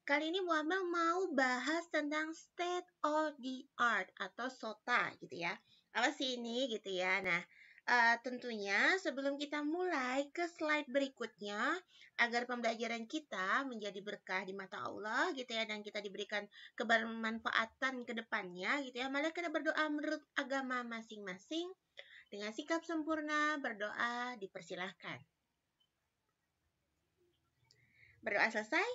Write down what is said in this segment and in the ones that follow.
Kali ini Bu Amel mau bahas tentang state of the art atau SOTA gitu ya. Apa sih ini gitu ya. Nah, tentunya sebelum kita mulai ke slide berikutnya, agar pembelajaran kita menjadi berkah di mata Allah gitu ya, dan kita diberikan kebermanfaatan ke depannya gitu ya. Mari kita berdoa menurut agama masing-masing. Dengan sikap sempurna, berdoa dipersilahkan. Berdoa selesai.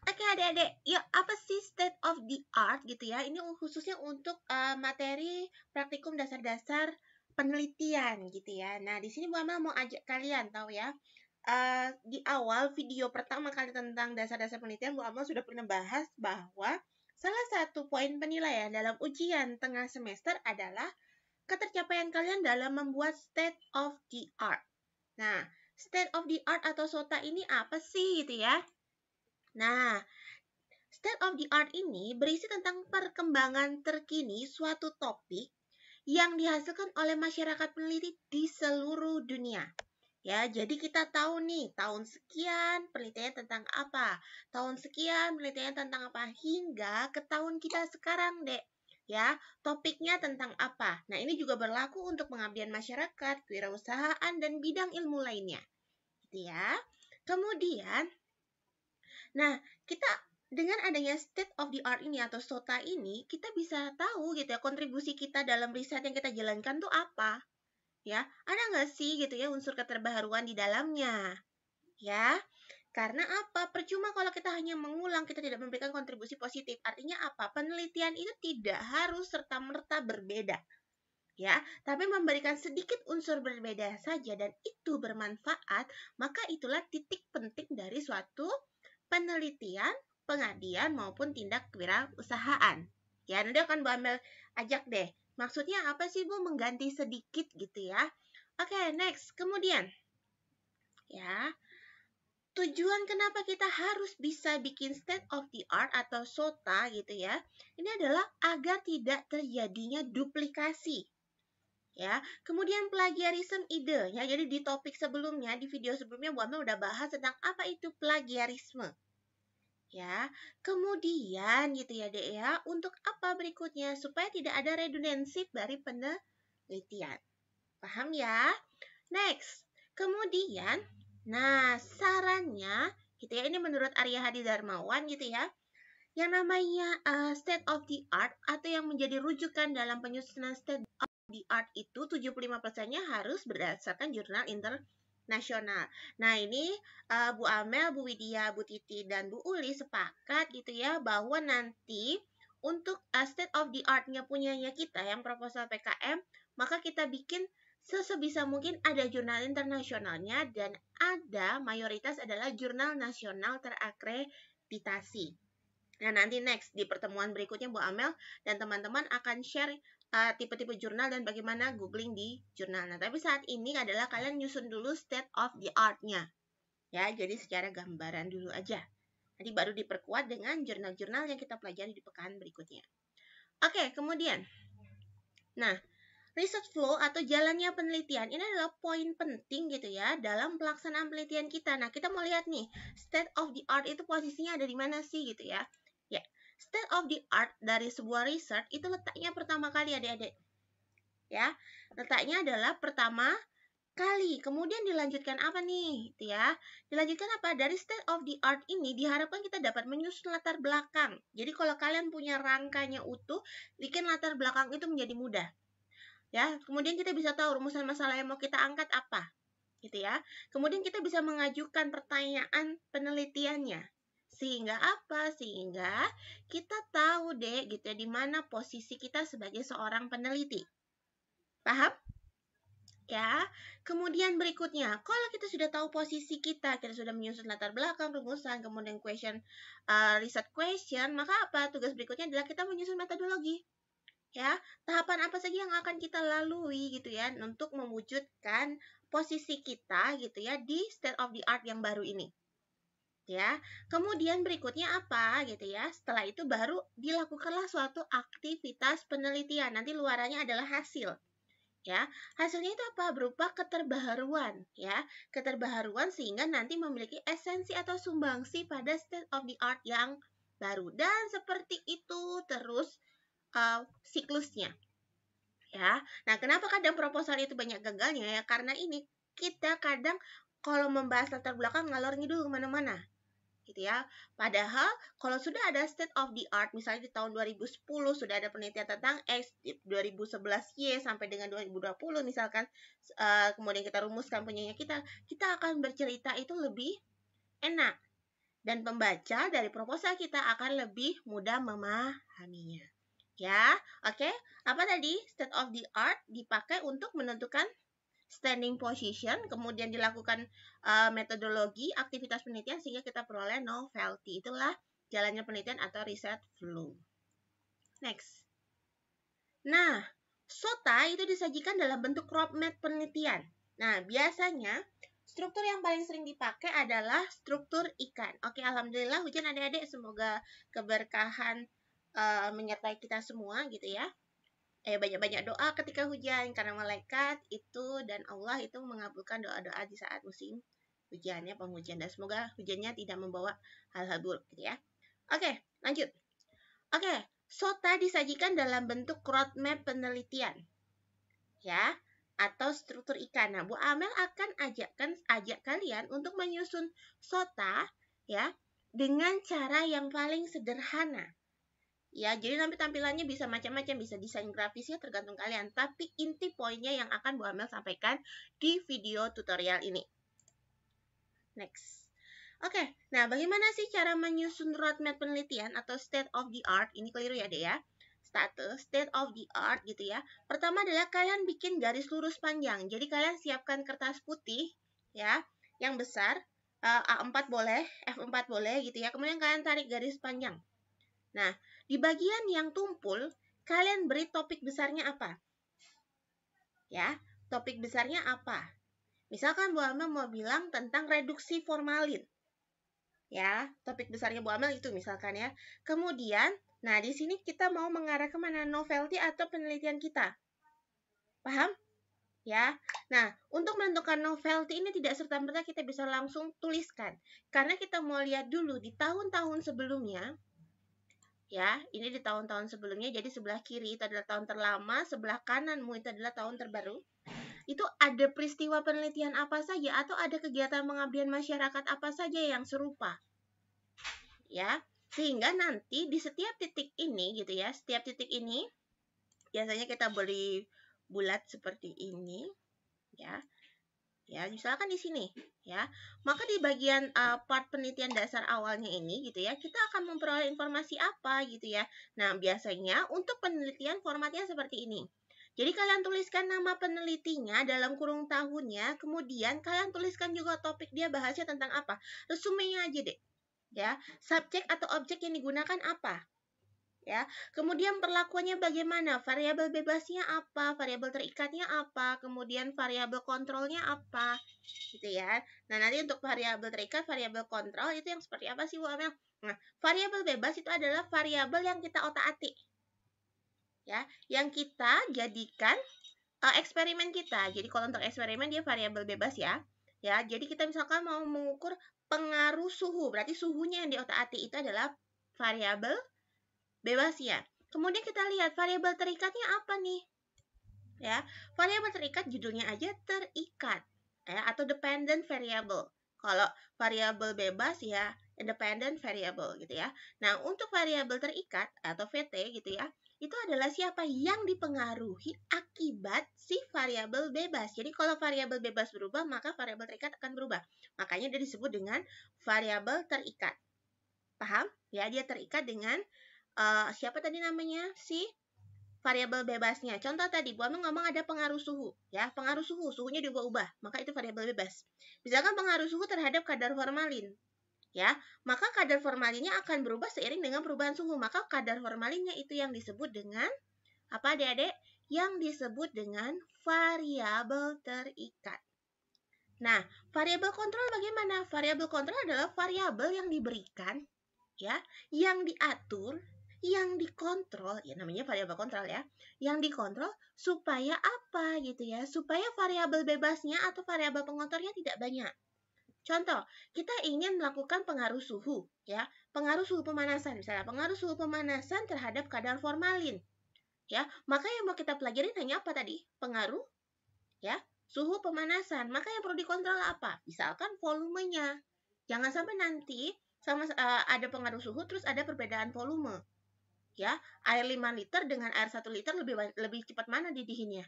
Oke adik-adik, yuk apa sih state of the art gitu ya? Ini khususnya untuk materi praktikum dasar-dasar penelitian gitu ya. Nah, di sini Bu Amal mau ajak kalian tahu ya. Di awal video pertama kali tentang dasar-dasar penelitian, Bu Amal sudah pernah bahas bahwa salah satu poin penilaian dalam ujian tengah semester adalah ketercapaian kalian dalam membuat state of the art. Nah, state of the art atau SOTA ini apa sih gitu ya? Nah, state of the art ini berisi tentang perkembangan terkini suatu topik yang dihasilkan oleh masyarakat peneliti di seluruh dunia. Ya, jadi kita tahu nih, tahun sekian penelitian tentang apa, tahun sekian penelitian tentang apa, hingga ke tahun kita sekarang, Dek. Ya, topiknya tentang apa. Nah, ini juga berlaku untuk pengabdian masyarakat, kewirausahaan, dan bidang ilmu lainnya. Gitu ya. Kemudian, nah, kita dengan adanya state of the art ini atau SOTA ini, kita bisa tahu gitu ya kontribusi kita dalam riset yang kita jalankan tuh apa. Ya, ada nggak sih gitu ya unsur keterbaruan di dalamnya? Ya, karena apa? Percuma kalau kita hanya mengulang, kita tidak memberikan kontribusi positif. Artinya apa? Penelitian itu tidak harus serta-merta berbeda. Ya, tapi memberikan sedikit unsur berbeda saja dan itu bermanfaat, maka itulah titik penting dari suatu penelitian, pengabdian maupun tindak kewirausahaan. Ya, nanti akan Bu Amel ajak deh. Maksudnya apa sih Bu mengganti sedikit gitu ya? Oke, next. Kemudian ya, tujuan kenapa kita harus bisa bikin state of the art atau SOTA gitu ya. Ini adalah agar tidak terjadinya duplikasi. Ya, kemudian plagiarisme ide ya. Jadi di topik sebelumnya, di video sebelumnya Bu Amel udah bahas tentang apa itu plagiarisme. Ya, kemudian gitu ya Dek ya, untuk apa berikutnya? Supaya tidak ada redundansi dari penelitian. Paham ya? Next, kemudian, nah sarannya gitu ya, ini menurut Arya Hadi Darmawan gitu ya, yang namanya state of the art atau yang menjadi rujukan dalam penyusunan state of the art itu 75%-nya harus berdasarkan jurnal internasional. Nah, ini Bu Amel, Bu Widya, Bu Titi, dan Bu Uli sepakat gitu ya bahwa nanti untuk state of the art-nya punyanya kita yang proposal PKM, maka kita bikin sebisa mungkin ada jurnal internasionalnya dan ada mayoritas adalah jurnal nasional terakreditasi. Nah, nanti next di pertemuan berikutnya Bu Amel dan teman-teman akan share tipe-tipe jurnal dan bagaimana googling di jurnal. Nah, tapi saat ini adalah kalian nyusun dulu state of the art-nya. Ya, jadi secara gambaran dulu aja. Nanti baru diperkuat dengan jurnal-jurnal yang kita pelajari di pekan berikutnya. Oke, kemudian. Nah, research flow atau jalannya penelitian ini adalah poin penting gitu ya dalam pelaksanaan penelitian kita. Nah, kita mau lihat nih, state of the art itu posisinya ada di mana sih gitu ya. Ya, state of the art dari sebuah research itu letaknya pertama kali adik-adik. Ya, letaknya adalah pertama kali. Kemudian dilanjutkan apa nih? Gitu ya. Dilanjutkan apa? Dari state of the art ini diharapkan kita dapat menyusun latar belakang. Jadi kalau kalian punya rangkanya utuh, bikin latar belakang itu menjadi mudah. Ya, kemudian kita bisa tahu rumusan masalah yang mau kita angkat apa. Gitu ya. Kemudian kita bisa mengajukan pertanyaan penelitiannya. Sehingga apa? Sehingga kita tahu deh gitu ya di mana posisi kita sebagai seorang peneliti. Paham? Ya. Kemudian berikutnya, kalau kita sudah tahu posisi kita sudah menyusun latar belakang, rumusan, kemudian research question, maka apa? Tugas berikutnya adalah kita menyusun metodologi. Ya, tahapan apa saja yang akan kita lalui gitu ya untuk mewujudkan posisi kita gitu ya di state of the art yang baru ini. Ya, kemudian berikutnya apa gitu ya? Setelah itu baru dilakukanlah suatu aktivitas penelitian. Nanti luarannya adalah hasil. Ya, hasilnya itu apa? Berupa keterbaharuan, ya. Keterbaharuan sehingga nanti memiliki esensi atau sumbangsi pada state of the art yang baru. Dan seperti itu terus siklusnya. Ya. Nah, kenapa kadang proposal itu banyak gagalnya ya? Karena ini kita kadang kalau membahas latar belakang ngalor ngidul kemana-mana, gitu ya. Padahal kalau sudah ada state of the art, misalnya di tahun 2010 sudah ada penelitian tentang X, 2011 Y sampai dengan 2020 misalkan, kemudian kita rumuskan punyanya kita akan bercerita itu lebih enak. Dan pembaca dari proposal kita akan lebih mudah memahaminya. Ya, oke. Apa tadi? State of the art dipakai untuk menentukan standing position, kemudian dilakukan metodologi aktivitas penelitian sehingga kita peroleh novelty. Itulah jalannya penelitian atau research flow. Next. Nah, SOTA itu disajikan dalam bentuk roadmap penelitian. Nah, biasanya struktur yang paling sering dipakai adalah struktur ikan. Oke, alhamdulillah hujan adik-adik, semoga keberkahan menyertai kita semua gitu ya. Banyak-banyak doa ketika hujan karena malaikat itu dan Allah itu mengabulkan doa-doa di saat musim hujannya penghujan, dan semoga hujannya tidak membawa hal-hal buruk gitu ya. Oke, lanjut. Oke, SOTA disajikan dalam bentuk roadmap penelitian. Ya, atau struktur ikan. Nah, Bu Amel akan ajak kalian untuk menyusun SOTA ya dengan cara yang paling sederhana. Ya, jadi nanti tampilannya bisa macam-macam, bisa desain grafisnya tergantung kalian. Tapi inti poinnya yang akan Bu Amel sampaikan di video tutorial ini. Next. Oke, nah bagaimana sih cara menyusun roadmap penelitian atau state of the art? Ini keliru ya, Dek ya. State of the art gitu ya. Pertama adalah kalian bikin garis lurus panjang. Jadi kalian siapkan kertas putih ya, yang besar, A4 boleh, F4 boleh gitu ya. Kemudian kalian tarik garis panjang. Nah, di bagian yang tumpul, kalian beri topik besarnya apa? Ya, topik besarnya apa? Misalkan Bu Amel mau bilang tentang reduksi formalin. Ya, topik besarnya Bu Amel itu misalkan ya. Kemudian, nah di sini kita mau mengarah kemana? Novelty atau penelitian kita. Paham? Ya. Nah, untuk menentukan novelty ini tidak serta-merta kita bisa langsung tuliskan. Karena kita mau lihat dulu di tahun-tahun sebelumnya. Ya, ini di tahun-tahun sebelumnya, jadi sebelah kiri itu adalah tahun terlama, sebelah kananmu itu adalah tahun terbaru. Itu ada peristiwa penelitian apa saja atau ada kegiatan pengabdian masyarakat apa saja yang serupa. Ya, sehingga nanti di setiap titik ini gitu ya, setiap titik ini biasanya kita beri bulat seperti ini, ya. Ya, misalkan di sini, ya. Maka di bagian part penelitian dasar awalnya ini gitu ya, kita akan memperoleh informasi apa gitu ya. Nah, biasanya untuk penelitian formatnya seperti ini. Jadi kalian tuliskan nama penelitinya dalam kurung tahunnya, kemudian kalian tuliskan juga topik dia bahasnya tentang apa. Resumenya aja deh. Ya, subjek atau objek yang digunakan apa? Ya, kemudian perlakuannya bagaimana, variabel bebasnya apa, variabel terikatnya apa, kemudian variabel kontrolnya apa, gitu ya. Nah, nanti untuk variabel terikat, variabel kontrol itu yang seperti apa sih, Bu Amel? Nah, variabel bebas itu adalah variabel yang kita otak-atik, ya, yang kita jadikan eksperimen kita. Jadi kalau untuk eksperimen dia variabel bebas ya. Ya, jadi kita misalkan mau mengukur pengaruh suhu, berarti suhunya yang di otak-atik itu adalah variabel bebas ya. Kemudian kita lihat variabel terikatnya apa nih? Ya, variabel terikat judulnya aja terikat ya, atau dependent variable. Kalau variabel bebas ya independent variable gitu ya. Nah, untuk variabel terikat atau VT gitu ya, itu adalah siapa yang dipengaruhi akibat si variabel bebas. Jadi kalau variabel bebas berubah, maka variabel terikat akan berubah. Makanya dia disebut dengan variabel terikat. Paham? Ya, dia terikat dengan siapa tadi namanya? Si variabel bebasnya. Contoh tadi, Bu Amel ngomong ada pengaruh suhu. Ya, pengaruh suhu, suhunya diubah-ubah. Maka itu variabel bebas. Misalkan pengaruh suhu terhadap kadar formalin. Ya, maka kadar formalinnya akan berubah seiring dengan perubahan suhu. Maka kadar formalinnya itu yang disebut dengan apa, Adik-adik? Yang disebut dengan variabel terikat. Nah, variabel kontrol bagaimana? Variabel kontrol adalah variabel yang diberikan ya, yang diatur, yang dikontrol, ya namanya variabel kontrol ya, yang dikontrol supaya apa gitu ya, supaya variabel bebasnya atau variabel pengontrolnya tidak banyak. Contoh, kita ingin melakukan pengaruh suhu ya, pengaruh suhu pemanasan, misalnya pengaruh suhu pemanasan terhadap kadar formalin. Ya, maka yang mau kita pelajari hanya apa tadi? Pengaruh ya, suhu pemanasan. Maka yang perlu dikontrol apa? Misalkan volumenya. Jangan sampai nanti ada pengaruh suhu terus ada perbedaan volume. Ya, air 5 liter dengan air 1 liter lebih cepat mana didinginnya?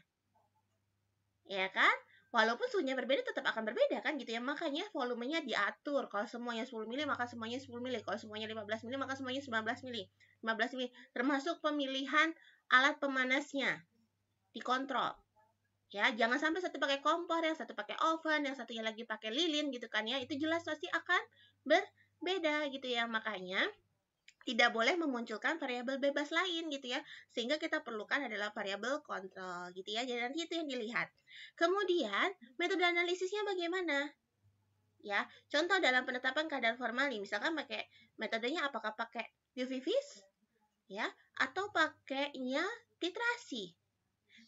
Ya kan? Walaupun suhunya berbeda tetap akan berbeda kan gitu ya. Makanya volumenya diatur. Kalau semuanya 10 mili maka semuanya 10 mili. Kalau semuanya 15 mili maka semuanya 19 mili. 15 mili. Termasuk pemilihan alat pemanasnya. Dikontrol. Ya, jangan sampai satu pakai kompor, yang satu pakai oven, yang satunya lagi pakai lilin gitu kan ya. Itu jelas pasti akan berbeda gitu ya. Makanya tidak boleh memunculkan variabel bebas lain gitu ya. Sehingga kita perlukan adalah variabel kontrol gitu ya. Jadi nanti itu yang dilihat. Kemudian, metode analisisnya bagaimana? Ya, contoh dalam penetapan kadar formalin, misalkan pakai metodenya apakah pakai UV vis ya atau pakainya titrasi.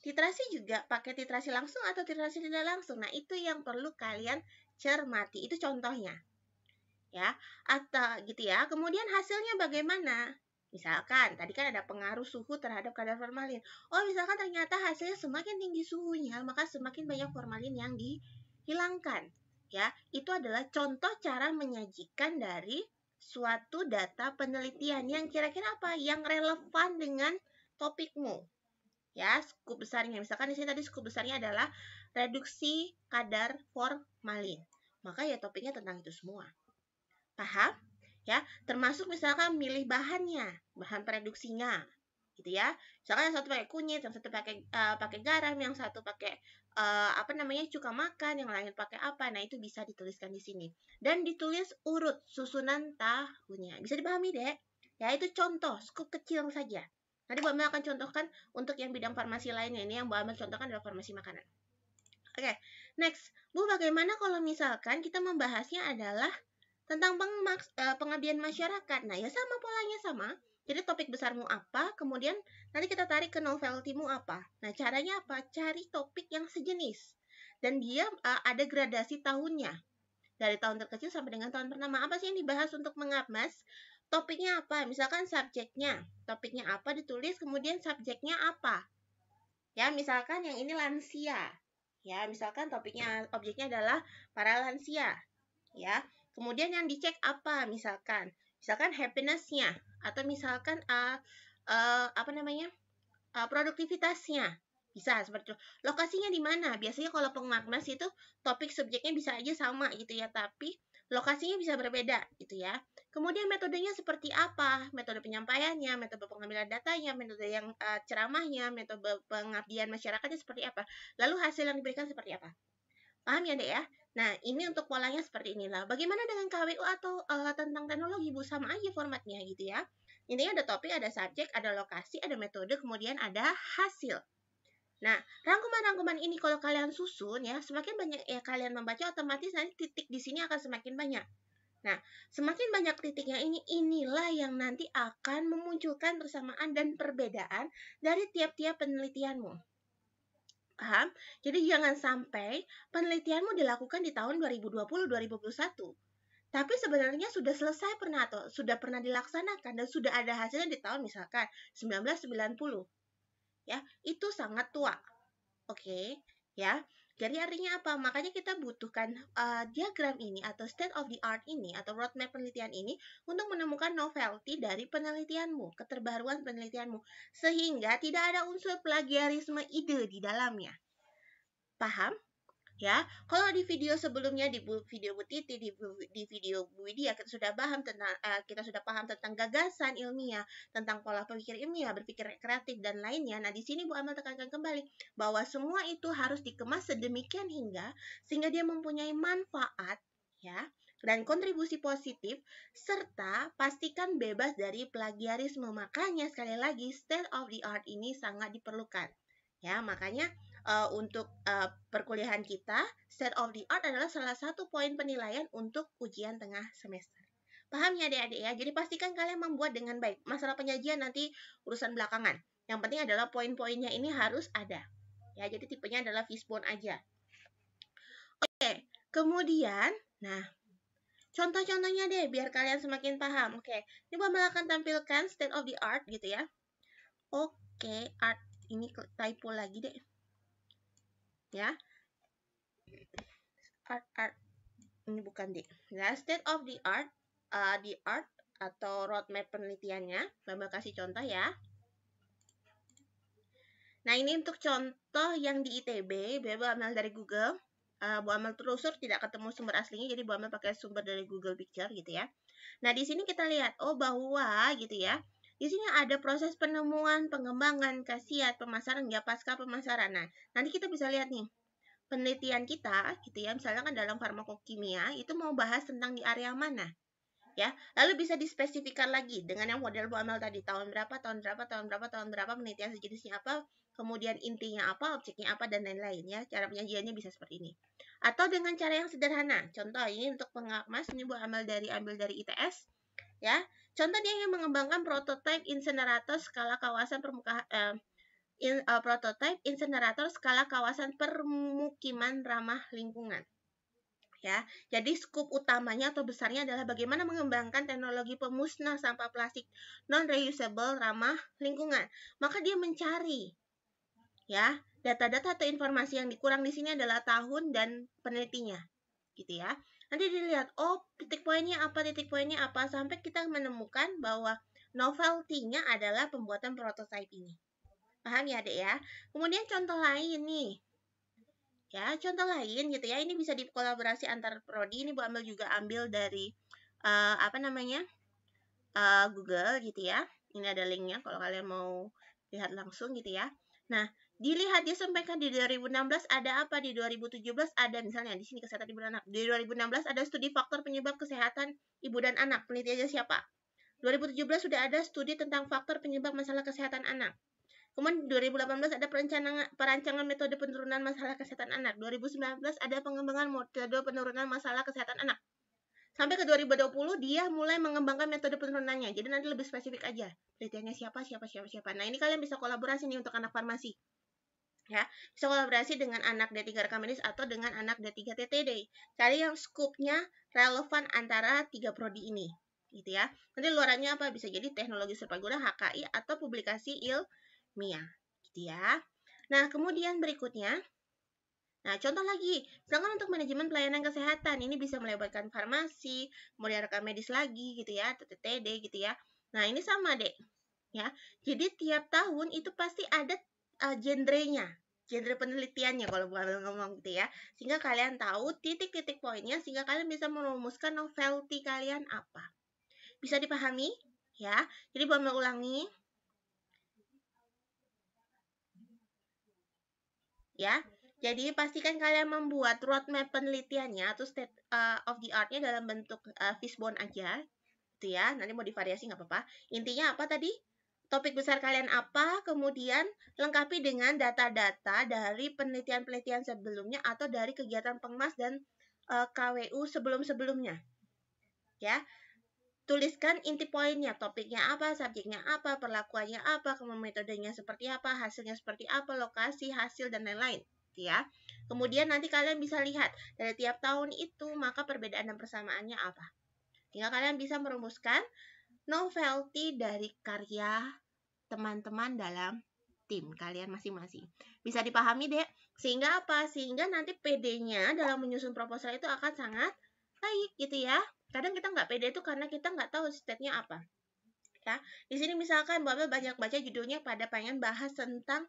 Titrasi juga pakai titrasi langsung atau titrasi tidak langsung. Nah, itu yang perlu kalian cermati. Itu contohnya. Ya, atau gitu ya. Kemudian hasilnya bagaimana? Misalkan tadi kan ada pengaruh suhu terhadap kadar formalin. Oh, misalkan ternyata hasilnya semakin tinggi suhunya, maka semakin banyak formalin yang dihilangkan. Ya, itu adalah contoh cara menyajikan dari suatu data penelitian yang kira-kira apa? Yang relevan dengan topikmu. Ya, skup besarnya. Misalkan di sini tadi skup besarnya adalah reduksi kadar formalin. Maka ya topiknya tentang itu semua. Paham? Ya, termasuk misalkan milih bahannya, bahan produksinya, gitu ya. Misalkan yang satu pakai kunyit, yang satu pakai garam, yang satu pakai cuka makan, yang lain pakai apa. Nah, itu bisa dituliskan di sini. Dan ditulis urut susunan tahunnya. Bisa dipahami, Dek? Ya, itu contoh, skup kecil saja. Nanti Bu Amel akan contohkan untuk yang bidang farmasi lainnya. Ini yang Bu Amel contohkan adalah farmasi makanan. Oke, next. Bu, bagaimana kalau misalkan kita membahasnya adalah tentang pengabdian masyarakat. Nah, ya sama polanya sama. Jadi topik besarmu apa, kemudian nanti kita tarik ke novelty-mu apa. Nah, caranya apa? Cari topik yang sejenis. Dan dia ada gradasi tahunnya. Dari tahun terkecil sampai dengan tahun pertama. Apa sih yang dibahas untuk mengabmas? Topiknya apa? Misalkan subjeknya. Topiknya apa ditulis, kemudian subjeknya apa. Ya, misalkan yang ini lansia. Ya, misalkan objeknya adalah para lansia. Ya, kemudian yang dicek apa? Misalkan happiness-nya atau misalkan produktivitasnya. Bisa seperti itu. Lokasinya di mana? Biasanya kalau pengagmas itu topik subjeknya bisa aja sama gitu ya, tapi lokasinya bisa berbeda gitu ya. Kemudian metodenya seperti apa? Metode penyampaiannya, metode pengambilan datanya, metode yang ceramahnya, metode pengabdian masyarakatnya seperti apa? Lalu hasil yang diberikan seperti apa? Paham ya, Dek ya? Nah, ini untuk polanya seperti inilah. Bagaimana dengan KWU atau tentang teknologi, Bu? Sama aja formatnya gitu ya. Intinya ada topik, ada subjek, ada lokasi, ada metode, kemudian ada hasil. Nah, rangkuman-rangkuman ini kalau kalian susun ya, semakin banyak ya kalian membaca, otomatis nanti titik di sini akan semakin banyak. Nah, semakin banyak titiknya inilah yang nanti akan memunculkan persamaan dan perbedaan dari tiap-tiap penelitianmu. Paham? Jadi jangan sampai penelitianmu dilakukan di tahun 2020-2021. Tapi sebenarnya sudah selesai atau sudah pernah dilaksanakan dan sudah ada hasilnya di tahun misalkan 1990. Ya, itu sangat tua. Oke, ya. Jadi artinya apa? Makanya kita butuhkan diagram ini atau state of the art ini atau roadmap penelitian ini untuk menemukan novelty dari penelitianmu, keterbaruan penelitianmu, sehingga tidak ada unsur plagiarisme ide di dalamnya. Paham? Ya, kalau di video sebelumnya di video Bu Titi, di video Bu Widya kita sudah paham tentang gagasan ilmiah, tentang pola pikir ilmiah, berpikir kreatif dan lainnya. Nah, di sini Bu Amel tekankan kembali bahwa semua itu harus dikemas sedemikian sehingga dia mempunyai manfaat ya dan kontribusi positif serta pastikan bebas dari plagiarisme. Makanya sekali lagi state of the art ini sangat diperlukan. Ya, makanya untuk perkuliahan kita, state of the art adalah salah satu poin penilaian untuk ujian tengah semester. Paham ya adik-adik ya? Jadi pastikan kalian membuat dengan baik. Masalah penyajian nanti urusan belakangan. Yang penting adalah poin-poinnya ini harus ada. Ya, jadi tipenya adalah fishbone aja. Oke, kemudian, nah, Contoh-contohnya deh, biar kalian semakin paham. Oke, ini Bu Amel akan tampilkan state of the art gitu ya. Oke, art. Ini typo lagi deh. Ya. Art. Ini bukan deh. Ya, state of the art. The art atau roadmap penelitiannya. Bu Amel kasih contoh ya. Nah, ini untuk contoh yang di ITB. Bu Amel dari Google. Bu Amel telusur tidak ketemu sumber aslinya, jadi Bu Amel pakai sumber dari Google Picture gitu ya. Nah, di sini kita lihat, bahwa gitu ya, di sini ada proses penemuan, pengembangan, khasiat, pemasaran, hingga pasca pemasaran. Nah, nanti kita bisa lihat nih, penelitian kita gitu ya, misalnya kan dalam farmakokimia, itu mau bahas tentang di area mana. Ya, lalu bisa dispesifikkan lagi dengan yang model Bu Amel tadi, tahun berapa, penelitian sejenisnya apa, kemudian intinya apa, objeknya apa, dan lain-lain ya. Cara penyajiannya bisa seperti ini. Atau dengan cara yang sederhana. Contoh ini untuk pengamas, ini Bu Amel ambil dari ITS ya. Contoh dia yang mengembangkan prototipe insenerator skala kawasan permukaan prototipe insenerator skala kawasan permukiman ramah lingkungan. Ya, jadi skup utamanya atau besarnya adalah bagaimana mengembangkan teknologi pemusnah sampah plastik non-reusable ramah lingkungan. Maka dia mencari ya data-data atau informasi yang dikurang di sini adalah tahun dan penelitinya, gitu ya. Nanti dilihat, titik poinnya apa, sampai kita menemukan bahwa novelty-nya adalah pembuatan prototipe ini. Paham ya, Dek ya? Kemudian contoh lain nih. Ya, contoh lain gitu ya, ini bisa dikolaborasi antar prodi. Ini Bu Amel juga ambil dari Google gitu ya. Ini ada linknya kalau kalian mau lihat langsung gitu ya. Nah, dilihat dia sampaikan di 2016 ada apa, di 2017 ada misalnya di sini kesehatan ibu dan anak. Di 2016 ada studi faktor penyebab kesehatan ibu dan anak. Penelitiannya siapa? 2017 sudah ada studi tentang faktor penyebab masalah kesehatan anak. Kemudian 2018 ada perancangan metode penurunan masalah kesehatan anak. 2019 ada pengembangan metode penurunan masalah kesehatan anak. Sampai ke 2020 dia mulai mengembangkan metode penurunannya. Jadi nanti lebih spesifik aja. Penelitiannya siapa. Nah, ini kalian bisa kolaborasi nih untuk anak farmasi. Ya, bisa kolaborasi dengan anak D3 rekam medis atau dengan anak D3 TTD. Cari yang skupnya relevan antara 3 prodi ini. Gitu ya. Nanti luarannya apa? Bisa jadi teknologi serbaguna, HKI, atau publikasi ilmiah, gitu ya. Nah, kemudian berikutnya, nah contoh lagi, misalkan untuk manajemen pelayanan kesehatan, ini bisa melibatkan farmasi, kemudian rekam medis lagi, gitu ya, TTD, gitu ya. Nah, ini sama, Dek. Ya, jadi tiap tahun itu pasti ada genre-nya, genre penelitiannya kalau Bu Amel ngomong gitu ya. Sehingga kalian tahu titik-titik poinnya, sehingga kalian bisa merumuskan novelty kalian apa. Bisa dipahami? Ya, jadi Bu Amel ulangi. Ya, jadi pastikan kalian membuat roadmap penelitiannya atau state of the art-nya dalam bentuk fishbone aja, gitu ya. Nanti mau divariasi nggak apa-apa. Intinya apa tadi? Topik besar kalian apa, kemudian lengkapi dengan data-data dari penelitian-penelitian sebelumnya atau dari kegiatan pengemas dan KWU sebelum-sebelumnya. Ya, tuliskan inti poinnya, topiknya apa, subjeknya apa, perlakuannya apa, kemudian metodenya seperti apa, hasilnya seperti apa, lokasi, hasil, dan lain-lain. Ya. Kemudian nanti kalian bisa lihat dari tiap tahun itu maka perbedaan dan persamaannya apa. Tinggal kalian bisa merumuskan novelty dari karya teman-teman dalam tim kalian masing-masing. Bisa dipahami, Dek? Sehingga apa? Sehingga nanti PD-nya dalam menyusun proposal itu akan sangat baik gitu ya. Kadang kita nggak pede itu karena kita nggak tahu state-nya apa. Ya, di sini misalkan Mbak banyak baca judulnya pada pengen bahas tentang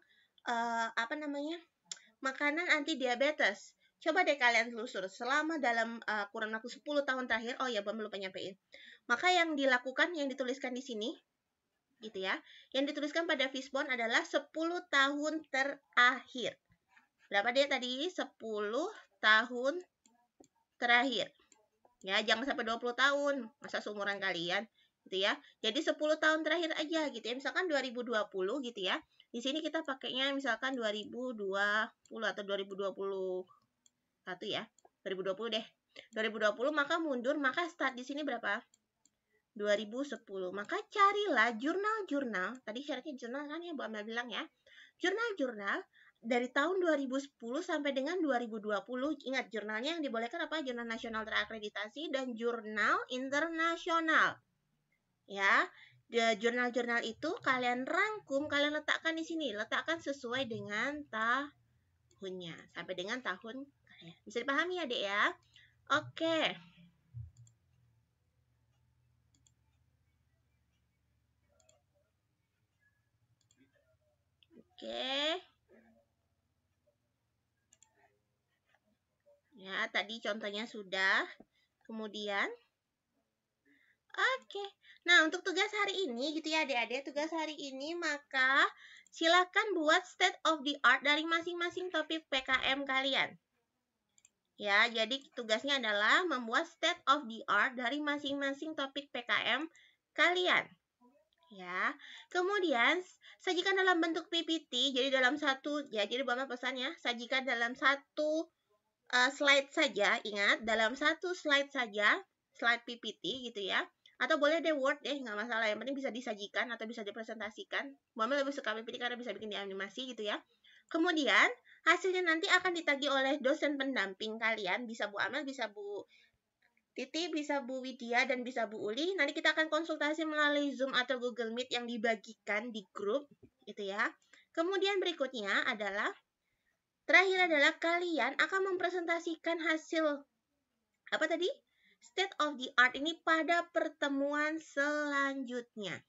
makanan anti diabetes. Coba deh kalian telusur selama dalam kurun waktu 10 tahun terakhir. Oh ya, Mbak lupa nyampein. Maka yang dilakukan, yang dituliskan di sini gitu ya. Yang dituliskan pada fishbone adalah 10 tahun terakhir. Berapa deh tadi? 10 tahun terakhir. Ya, jangan sampai 20 tahun. Masa seumuran kalian gitu ya. Jadi 10 tahun terakhir aja gitu ya. Misalkan 2020 gitu ya. Di sini kita pakainya misalkan 2020 atau 2021 ya. 2020 deh. 2020 maka mundur, maka start di sini berapa? 2010. Maka carilah jurnal-jurnal, tadi syaratnya jurnal kan ya Bu Amel bilang ya. Jurnal-jurnal dari tahun 2010 sampai dengan 2020. Ingat, jurnalnya yang dibolehkan apa? Jurnal nasional terakreditasi dan jurnal internasional. Ya, jurnal-jurnal itu kalian rangkum, kalian letakkan di sini, letakkan sesuai dengan tahunnya, sampai dengan tahun kalian. Bisa dipahami ya, Dek ya? Oke. Oke. Ya, tadi contohnya sudah. Kemudian, oke. Nah, untuk tugas hari ini gitu ya adik-adik, tugas hari ini maka silakan buat state of the art dari masing-masing topik PKM kalian. Ya, jadi tugasnya adalah membuat state of the art dari masing-masing topik PKM kalian. Ya, kemudian sajikan dalam bentuk PPT, jadi dalam satu, ya jadi Mama pesannya, sajikan dalam satu slide saja, ingat, dalam satu slide saja, slide PPT gitu ya. Atau boleh deh Word deh, nggak masalah. Yang penting bisa disajikan atau bisa dipresentasikan. Mama lebih suka PPT karena bisa bikin di animasi gitu ya. Kemudian, hasilnya nanti akan ditagih oleh dosen pendamping kalian. Bisa Bu Amel, bisa Bu Titi, bisa Bu Widya, dan bisa Bu Uli. Nanti kita akan konsultasi melalui Zoom atau Google Meet yang dibagikan di grup gitu ya. Kemudian berikutnya adalah terakhir adalah kalian akan mempresentasikan hasil apa tadi? State of the art ini pada pertemuan selanjutnya.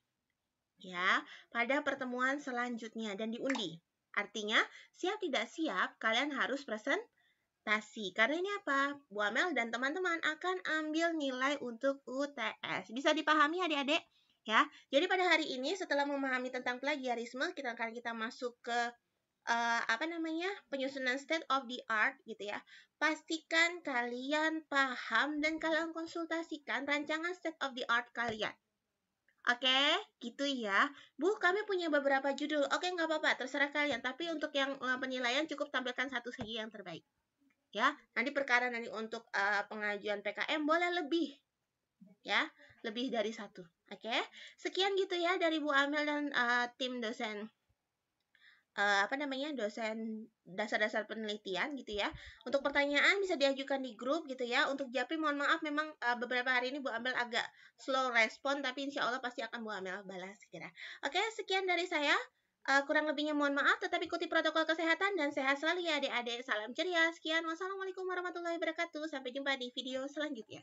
Ya, pada pertemuan selanjutnya dan diundi. Artinya, siap tidak siap, kalian harus presentasi. Karena ini apa? Bu Amel dan teman-teman akan ambil nilai untuk UTS. Bisa dipahami adik-adik? Ya, jadi pada hari ini setelah memahami tentang plagiarisme, kita akan masuk ke penyusunan state of the art gitu ya. Pastikan kalian paham dan kalian konsultasikan rancangan state of the art kalian. Oke, gitu ya. Bu, kami punya beberapa judul. Oke, nggak apa-apa, terserah kalian. Tapi untuk yang penilaian cukup tampilkan satu saja yang terbaik. Ya, nanti perkara nanti untuk pengajuan PKM boleh lebih. Ya, lebih dari satu. Oke, sekian gitu ya dari Bu Amel dan tim dosen dosen dasar-dasar penelitian gitu ya. Untuk pertanyaan bisa diajukan di grup gitu ya. Untuk Japri mohon maaf memang beberapa hari ini Bu Amel agak slow respon, tapi insya Allah pasti akan Bu Amel balas segera. Oke, sekian dari saya. Kurang lebihnya mohon maaf, tetap ikuti protokol kesehatan dan sehat selalu ya adik-adik. Salam ceria. Sekian, wassalamualaikum warahmatullahi wabarakatuh. Sampai jumpa di video selanjutnya.